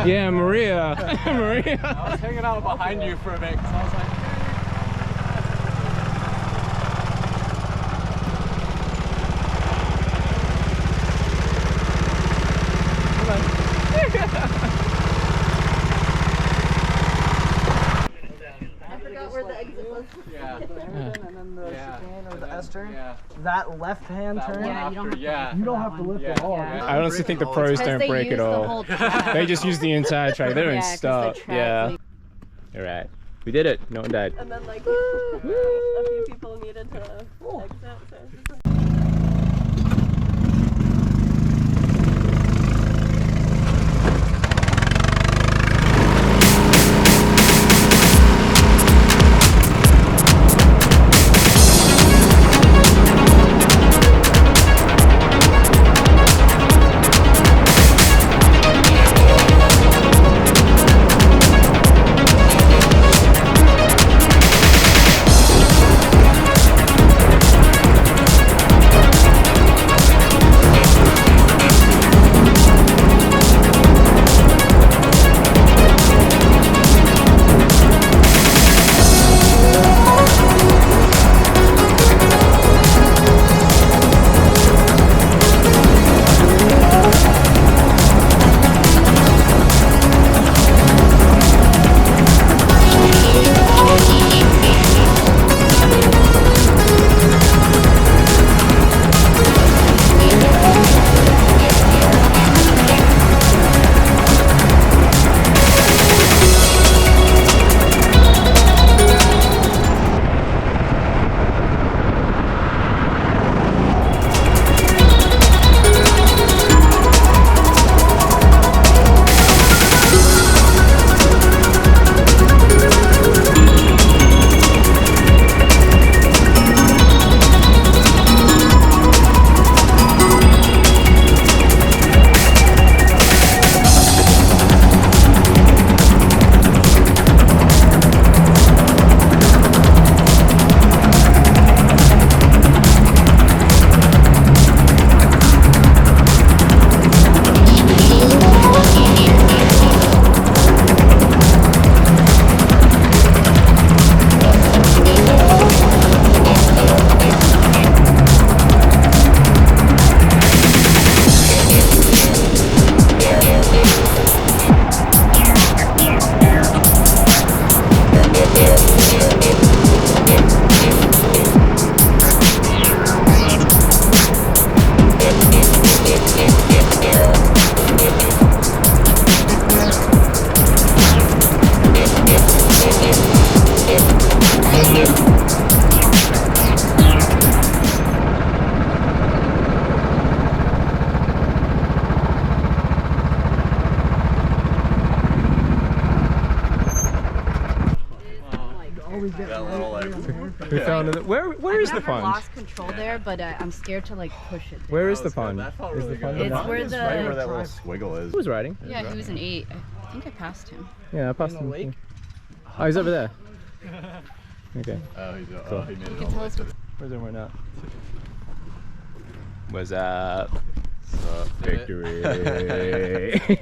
Yeah, Maria. Maria. I was hanging out behind you for a bit because I was like, I forgot where the exit was. yeah. And then the chicane or the S-turn. Yeah. That left-hand turn. Yeah, You don't have to lift at all. Yeah. I honestly think the pros don't break it all. They just use the entire track. They don't stop. Yeah. All right. We did it. No one died. And then like a few people needed to exit. So. We found it. Where is the pond? I lost control there, but I'm scared to like push it. Where is the pond? Is the pond? It's where the Right where that little squiggle is. Who was riding? yeah, he was an 8. I think I passed him. Yeah, I passed him. Oh, he's over there. Okay. Oh, he made You it can all the tell way us to what's Where's everyone at? What's up? the Victory.